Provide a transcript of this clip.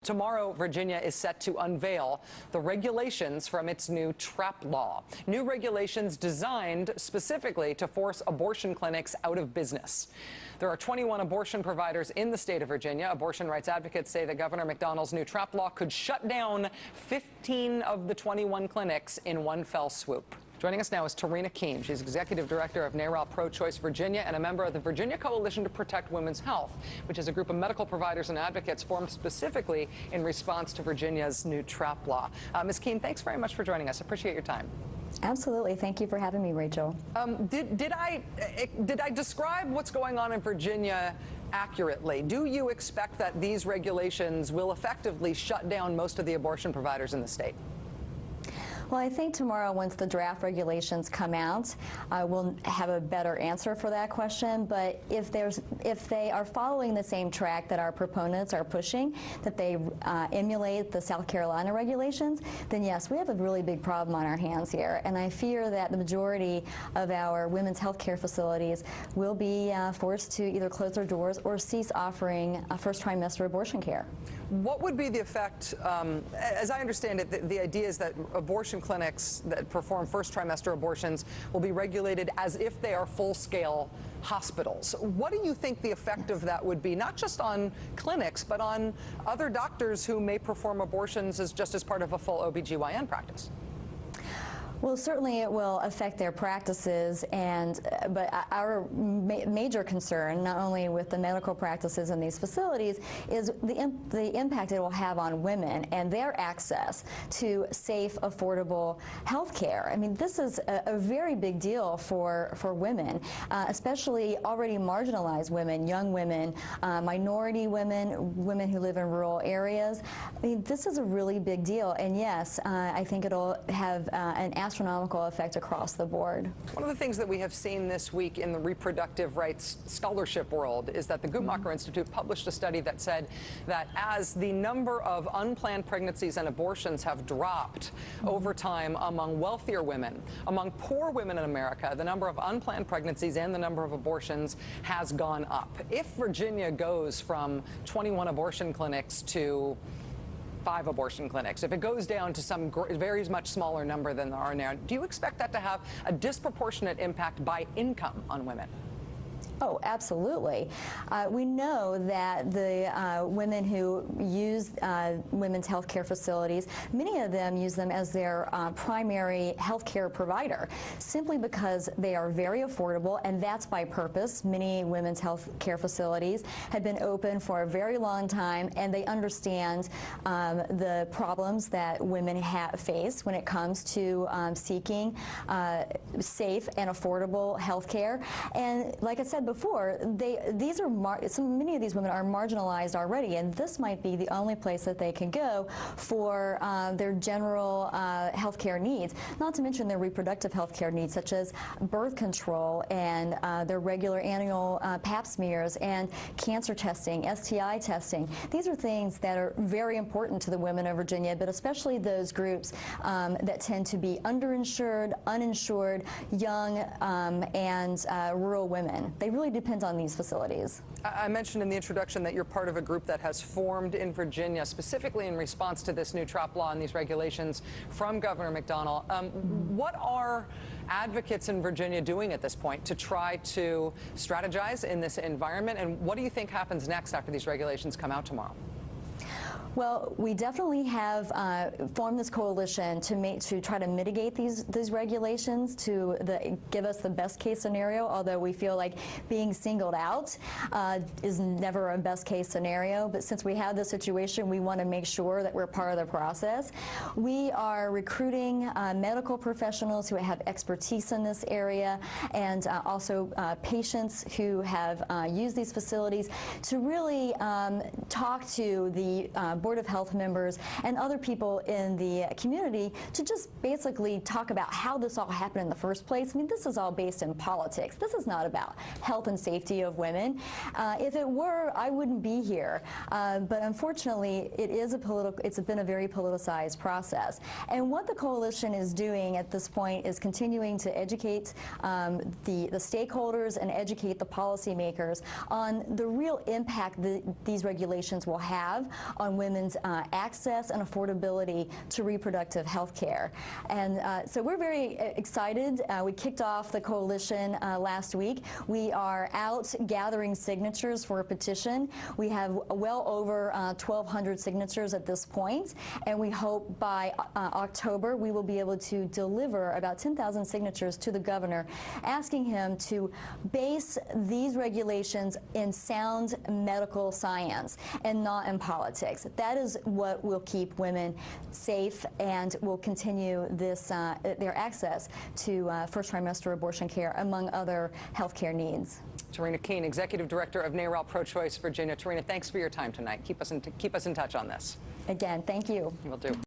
Tomorrow, Virginia is set to unveil the regulations from its new TRAP law. New regulations designed specifically to force abortion clinics out of business. There are 21 abortion providers in the state of Virginia. Abortion rights advocates say that Governor McDonnell's new TRAP law could shut down 15 of the 21 clinics in one fell swoop. Joining us now is Tarina Keene. She's Executive Director of NARAL Pro-Choice Virginia and a member of the Virginia Coalition to Protect Women's Health, which is a group of medical providers and advocates formed specifically in response to Virginia's new TRAP law. Ms. Keene, thanks very much for joining us. Appreciate your time. Absolutely. Thank you for having me, Rachel. Did I describe what's going on in Virginia accurately? Do you expect that these regulations will effectively shut down most of the abortion providers in the state? Well, I think tomorrow, once the draft regulations come out, we'll have a better answer for that question. But if they are following the same track that our proponents are pushing, that they emulate the South Carolina regulations, then yes, we have a really big problem on our hands here. And I fear that the majority of our women's health care facilities will be forced to either close their doors or cease offering first trimester abortion care. What would be the effect, as I understand it, the idea is that abortion clinics that perform first trimester abortions will be regulated as if they are full-scale hospitals. What do you think the effect of that would be, not just on clinics, but on other doctors who may perform abortions just as part of a full OBGYN practice? Well, certainly it will affect their practices, but our major concern, not only with the medical practices in these facilities, is the impact it will have on women and their access to safe, affordable health care. I mean, this is a very big deal for women, especially already marginalized women, young women, minority women, women who live in rural areas. I mean, this is a really big deal, and yes, I think it'll have an astronomical effect across the board. One of the things that we have seen this week in the reproductive rights scholarship world is that the Guttmacher Institute published a study that said that as the number of unplanned pregnancies and abortions have dropped over time among wealthier women, among poor women in America, the number of unplanned pregnancies and the number of abortions has gone up. If Virginia goes from 21 abortion clinics to 5 abortion clinics, if it goes down to some very much smaller number than there are now, do you expect that to have a disproportionate impact by income on women? Oh, absolutely. We know that the women who use women's health care facilities, many of them use them as their primary health care provider, simply because they are very affordable, and that's by purpose. Many women's health care facilities have been open for a very long time, and they understand the problems that women face when it comes to seeking safe and affordable health care. And like I said before, many of these women are marginalized already, and this might be the only place that they can go for their general health care needs, not to mention their reproductive health care needs, such as birth control and their regular annual pap smears and cancer testing, STI testing. These are things that are very important to the women of Virginia, but especially those groups that tend to be underinsured, uninsured, young, and rural women. They really depend on these facilities. I mentioned in the introduction that you're part of a group that has formed in Virginia specifically in response to this new TRAP law and these regulations from Governor McDonnell. What are advocates in Virginia doing at this point to try to strategize in this environment, and what do you think happens next after these regulations come out tomorrow? Well, we definitely have formed this coalition to try to mitigate these regulations, to give us the best case scenario, although we feel like being singled out is never a best case scenario. But since we have this situation, we want to make sure that we're part of the process. We are recruiting medical professionals who have expertise in this area, and also patients who have used these facilities, to really talk to the Board of Health members and other people in the community to just basically talk about how this all happened in the first place. I mean, this is all based in politics. This is not about health and safety of women. If it were, I wouldn't be here. But unfortunately, it's been a very politicized process. And what the coalition is doing at this point is continuing to educate the stakeholders and educate the policymakers on the real impact that these regulations will have on women women's access and affordability to reproductive health care. And so we're very excited. We kicked off the coalition last week. We are out gathering signatures for a petition. We have well over 1,200 signatures at this point, and we hope by October we will be able to deliver about 10,000 signatures to the governor, asking him to base these regulations in sound medical science and not in politics. That is what will keep women safe and will continue this their access to first trimester abortion care, among other health care needs. Tarina Keene, Executive Director of NARAL Pro-Choice Virginia. Tarina, thanks for your time tonight. Keep us in touch on this. Again, thank you. Will do.